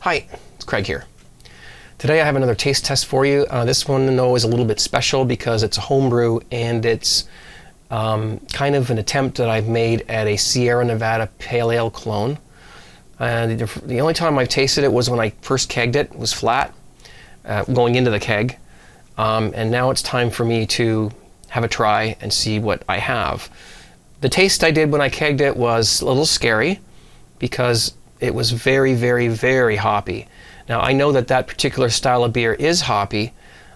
Hi, it's Craig here. Today I have another taste test for you. This one, though, is a little bit special because it's a homebrew and it's kind of an attempt that I've made at a Sierra Nevada Pale Ale clone. The only time I've tasted it was when I first kegged it. It was flat going into the keg. And now it's time for me to have a try and see what I have. The taste I did when I kegged it was a little scary because it was very, very, very hoppy. Now I know that that particular style of beer is hoppy,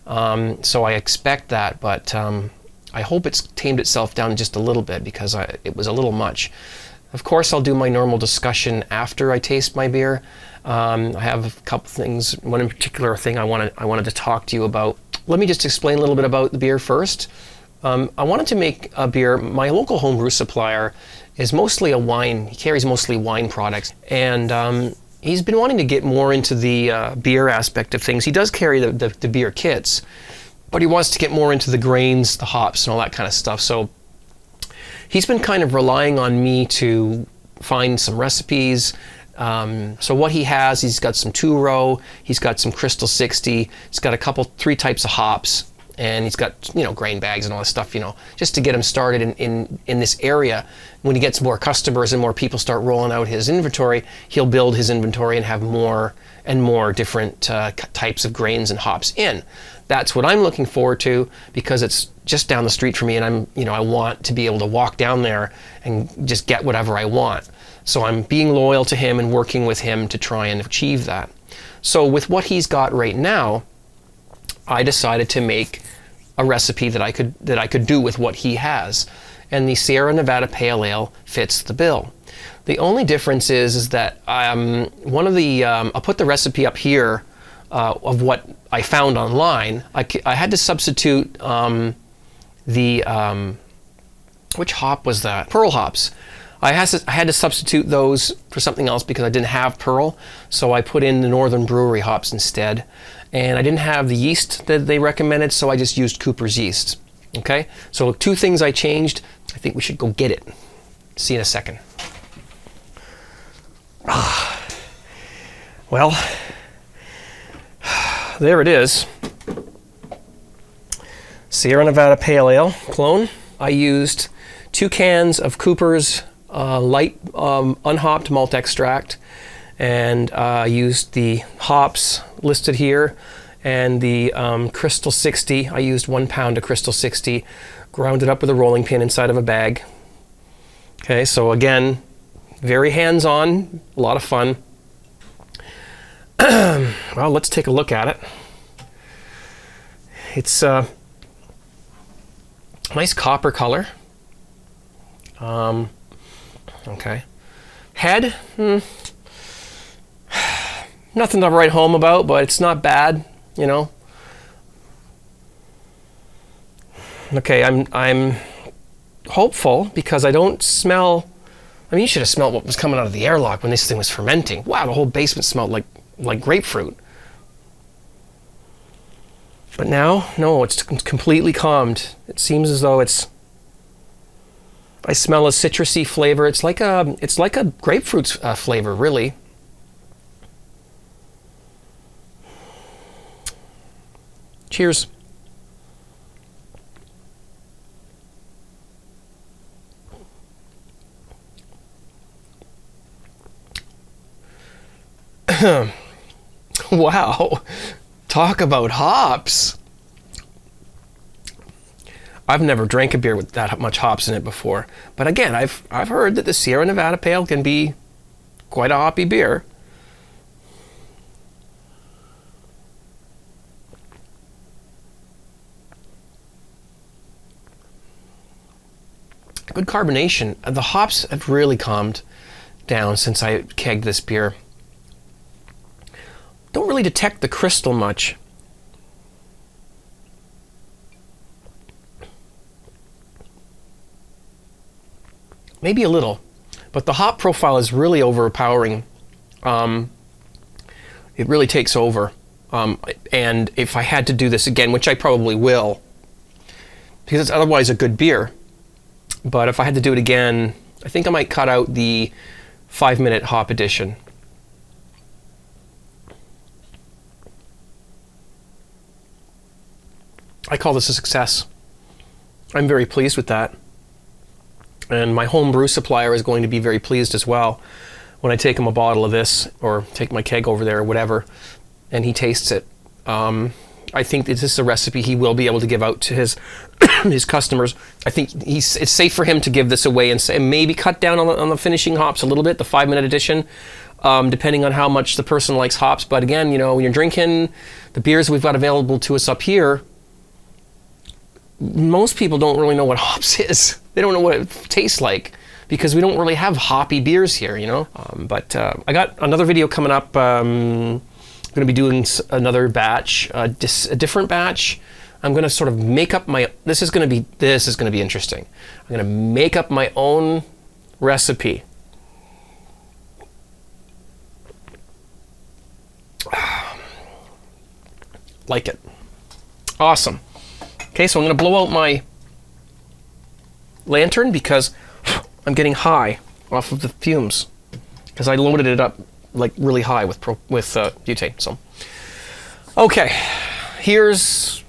so I expect that, but I hope it's tamed itself down just a little bit because it was a little much. Of course, I'll do my normal discussion after I taste my beer. I have a couple things, one in particular thing I wanted to talk to you about. Let me just explain a little bit about the beer first. I wanted to make a beer. My local homebrew supplier is mostly a wine. He carries mostly wine products, and he's been wanting to get more into the beer aspect of things. He does carry the beer kits, but he wants to get more into the grains, the hops, and all that kind of stuff. So he's been kind of relying on me to find some recipes. So what he has, he's got some 2-row, he's got some Crystal 60, he's got three types of hops, and he's got, grain bags and all this stuff, just to get him started in this area. When he gets more customers and more people start rolling out his inventory, he'll build his inventory and have more and more different types of grains and hops in. That's what I'm looking forward to because it's just down the street for me, and I want to be able to walk down there and just get whatever I want. So I'm being loyal to him and working with him to try and achieve that. So with what he's got right now, I decided to make a recipe that I could do with what he has, and the Sierra Nevada Pale Ale fits the bill. The only difference is that I'll put the recipe up here of what I found online. I had to substitute which hop was that? Pearl hops. I had to substitute those for something else because I didn't have Pearl, so I put in the Northern Brewery hops instead. And I didn't have the yeast that they recommended, so I just used Cooper's yeast. Okay, so 2 things I changed. I think we should go get it. See you in a second. Well, there it is. Sierra Nevada Pale Ale clone. I used 2 cans of Cooper's light unhopped malt extract, and used the hops listed here, and the Crystal 60. I used 1 pound of Crystal 60, ground it up with a rolling pin inside of a bag. Okay, so again, very hands-on, a lot of fun. Well, let's take a look at it. It's a nice copper color. Okay. Head, nothing to write home about, but it's not bad, Okay, I'm hopeful because I don't smell. I mean, you should have smelled what was coming out of the airlock when this thing was fermenting. Wow, the whole basement smelled like grapefruit. But now, no, it's completely calmed. It seems as though I smell a citrusy flavor. It's like a grapefruit flavor, really. Cheers. Wow, talk about hops. I've never drank a beer with that much hops in it before, but again, I've heard that the Sierra Nevada Pale can be quite a hoppy beer. Good carbonation. The hops have really calmed down since I kegged this beer. Don't really detect the crystal much. Maybe a little, but the hop profile is really overpowering. It really takes over. And if I had to do this again, which I probably will, because it's otherwise a good beer, but if I had to do it again, I think I might cut out the 5-minute hop edition. I call this a success. I'm very pleased with that. And my homebrew supplier is going to be very pleased as well when I take him a bottle of this, or take my keg over there or whatever, and he tastes it. I think this is a recipe he will be able to give out to his his customers. I think it's safe for him to give this away and say, maybe cut down on the finishing hops a little bit, the 5-minute edition, depending on how much the person likes hops. But again, you know, when you're drinking the beers we've got available to us up here, most people don't really know what hops is. They don't know what it tastes like, because we don't really have hoppy beers here, you know. But I got another video coming up. I'm going to be doing another batch, a different batch. I'm going to sort of make up my. This is going to be interesting. I'm going to make up my own recipe. Like it. Awesome. Okay, so I'm going to blow out my lantern because I'm getting high off of the fumes, because I loaded it up like really high with butane. So, okay, here's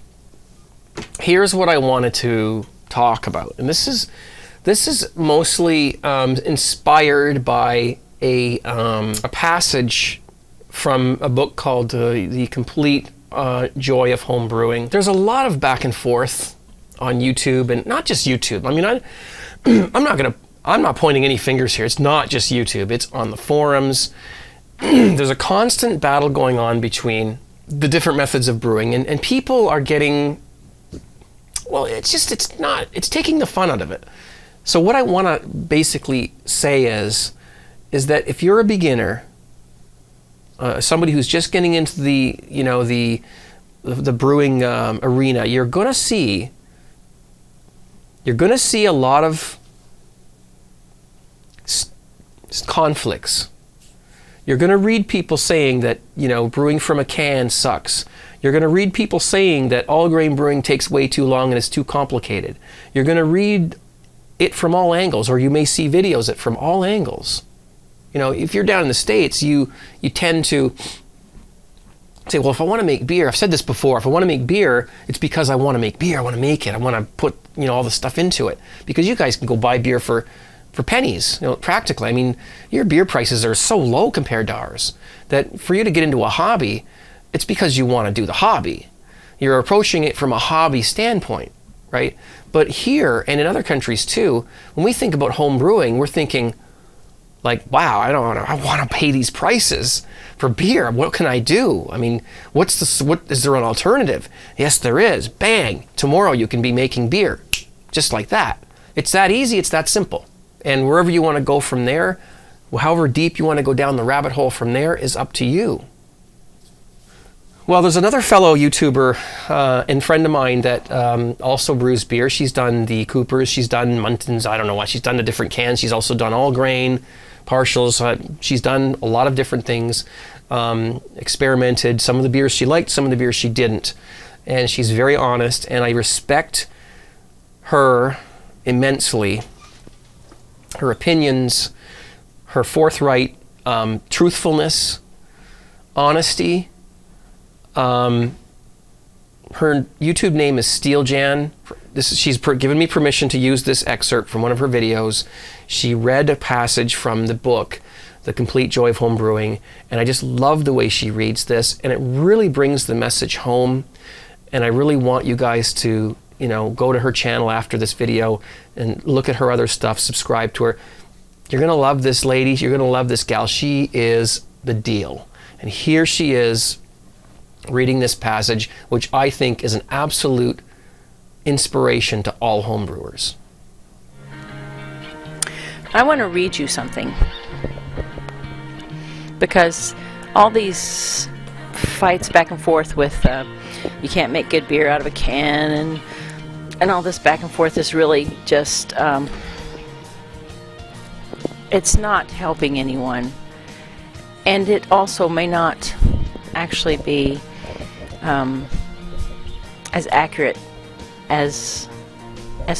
what I wanted to talk about, and this is mostly inspired by a passage from a book called The Complete Joy of Homebrewing. There's a lot of back and forth on YouTube, and not just YouTube. I mean, I'm not pointing any fingers here. It's not just YouTube. It's on the forums. There's a constant battle going on between the different methods of brewing, and people are getting, well, it's taking the fun out of it. So what I want to basically say is that if you're a beginner, somebody who's just getting into the brewing arena, you're going to see a lot of conflicts. You're going to read people saying that, you know, brewing from a can sucks. You're going to read people saying that all grain brewing takes way too long and is too complicated. You're going to read it from all angles, or you may see videos it from all angles. You know, if you're down in the States, you tend to say, well, if I want to make beer, I've said this before, if I want to make beer, it's because I want to make beer. I want to make it. I want to put, you know, all the stuff into it. Because you guys can go buy beer for pennies, you know, practically. I mean, your beer prices are so low compared to ours that for you to get into a hobby, it's because you want to do the hobby. You're approaching it from a hobby standpoint, right? But here, and in other countries too, when we think about home brewing, we're thinking like, wow, I want to pay these prices for beer. What can I do? I mean, what is there an alternative? Yes, there is. Bang, tomorrow you can be making beer, just like that. It's that easy, it's that simple. And wherever you want to go from there, however deep you want to go down the rabbit hole from there, is up to you. Well, there's another fellow YouTuber and friend of mine that also brews beer. She's done the Coopers, she's done Muntons, I don't know what. She's done the different cans. She's also done all grain, partials. She's done a lot of different things, experimented. Some of the beers she liked, some of the beers she didn't. And she's very honest, and I respect her immensely. Her opinions, her forthright truthfulness, honesty. Her YouTube name is SteelJan. She's given me permission to use this excerpt from one of her videos. She read a passage from the book, The Complete Joy of Homebrewing, and I just love the way she reads this, and it really brings the message home. And I really want you guys to, you know, go to her channel after this video and look at her other stuff, subscribe to her. You're going to love this lady. You're going to love this gal. She is the deal. And here she is reading this passage, which I think is an absolute inspiration to all homebrewers. I want to read you something, because all these fights back and forth with you can't make good beer out of a can, and all this back and forth is really just it's not helping anyone, and it also may not actually be as accurate as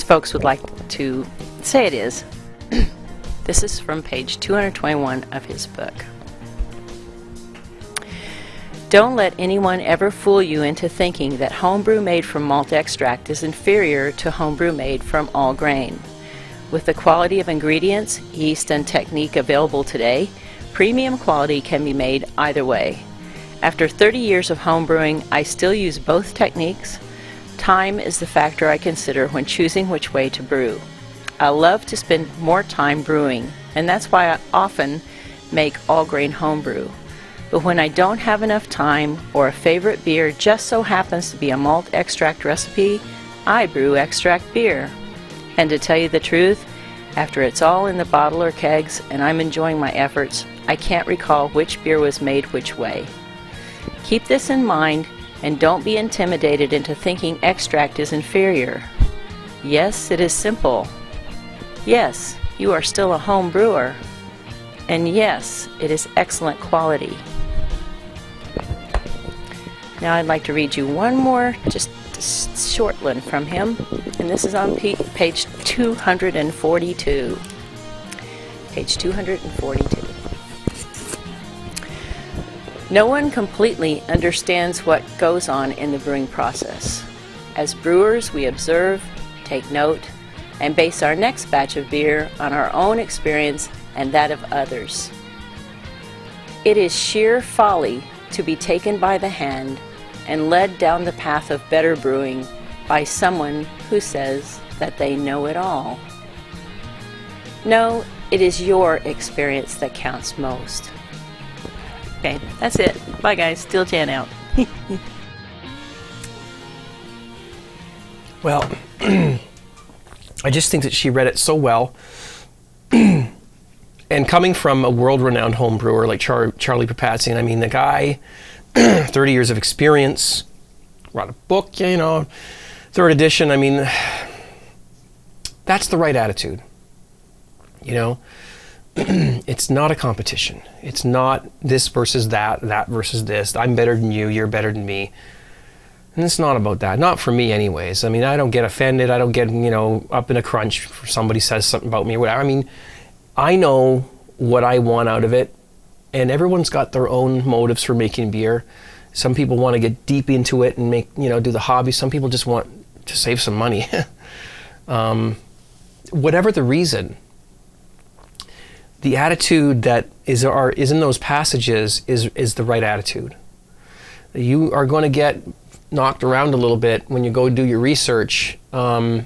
folks would like to say it is. This is from page 221 of his book. Don't let anyone ever fool you into thinking that homebrew made from malt extract is inferior to homebrew made from all grain. With the quality of ingredients, yeast, and technique available today, premium quality can be made either way. After 30 years of homebrewing, I still use both techniques. Time is the factor I consider when choosing which way to brew. I love to spend more time brewing, and that's why I often make all-grain homebrew. But when I don't have enough time, or a favorite beer just so happens to be a malt extract recipe, I brew extract beer. And to tell you the truth, after it's all in the bottle or kegs and I'm enjoying my efforts, I can't recall which beer was made which way. Keep this in mind and don't be intimidated into thinking extract is inferior. Yes, it is simple. Yes, you are still a home brewer. And yes, it is excellent quality. Now I'd like to read you one more, just a short one from him, and this is on page 242. Page 242. No one completely understands what goes on in the brewing process. As brewers, we observe, take note, and base our next batch of beer on our own experience and that of others. It is sheer folly to be taken by the hand and led down the path of better brewing by someone who says that they know it all. No, it is your experience that counts most. Okay, that's it. Bye guys, Steel Jan out. Well, I just think that she read it so well. And coming from a world-renowned home brewer like Charlie Papazian, I mean, the guy, 30 years of experience, wrote a book, you know, 3rd edition. I mean, that's the right attitude. You know, it's not a competition. It's not this versus that, that versus this. I'm better than you, you're better than me. And it's not about that. Not for me anyways. I mean, I don't get offended. I don't get, you know, up in a crunch if somebody says something about me or whatever. I mean, I know what I want out of it, and everyone's got their own motives for making beer. Some people want to get deep into it and make, you know, do the hobby. Some people just want to save some money. Whatever the reason, the attitude that is in those passages is the right attitude. You are going to get knocked around a little bit when you go do your research, you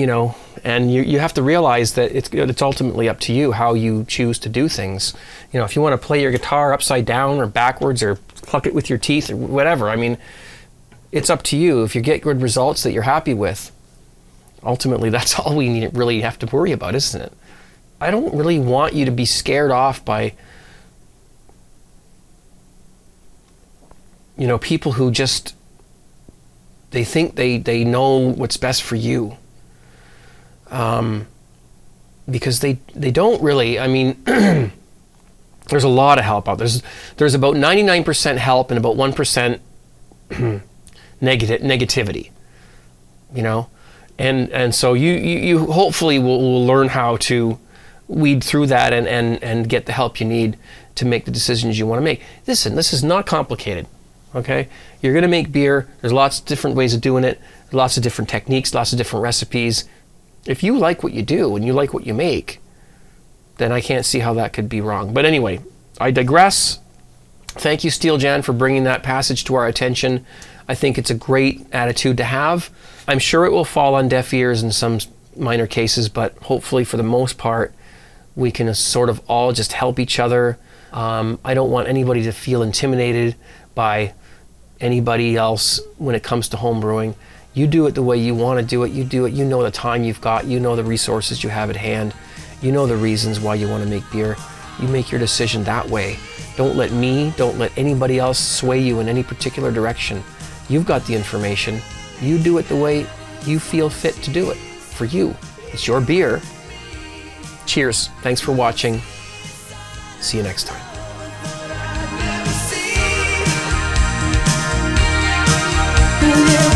know, and you have to realize that it's ultimately up to you how you choose to do things. You know, if you want to play your guitar upside down or backwards or pluck it with your teeth or whatever, I mean, it's up to you. If you get good results that you're happy with, ultimately that's all we really have to worry about, isn't it? I don't really want you to be scared off by, you know, people who just, they think they know what's best for you. Because they don't really. I mean, there's a lot of help out. There's about 99% help and about 1% negativity, you know, and so you hopefully will learn how to weed through that and get the help you need to make the decisions you want to make. Listen, this is not complicated. Okay, you're going to make beer. There's lots of different ways of doing it, lots of different techniques, lots of different recipes. If you like what you do and you like what you make, then I can't see how that could be wrong. But anyway, I digress. Thank you, Steel Jan, for bringing that passage to our attention. I think it's a great attitude to have. I'm sure it will fall on deaf ears in some minor cases, but hopefully for the most part, we can sort of all just help each other. I don't want anybody to feel intimidated by anybody else when it comes to home brewing. You do it the way you want to do it. You do it. You know the time you've got. You know the resources you have at hand. You know the reasons why you want to make beer. You make your decision that way. Don't let me, don't let anybody else sway you in any particular direction. You've got the information. You do it the way you feel fit to do it. For you. It's your beer. Cheers. Thanks for watching. See you next time. Yeah.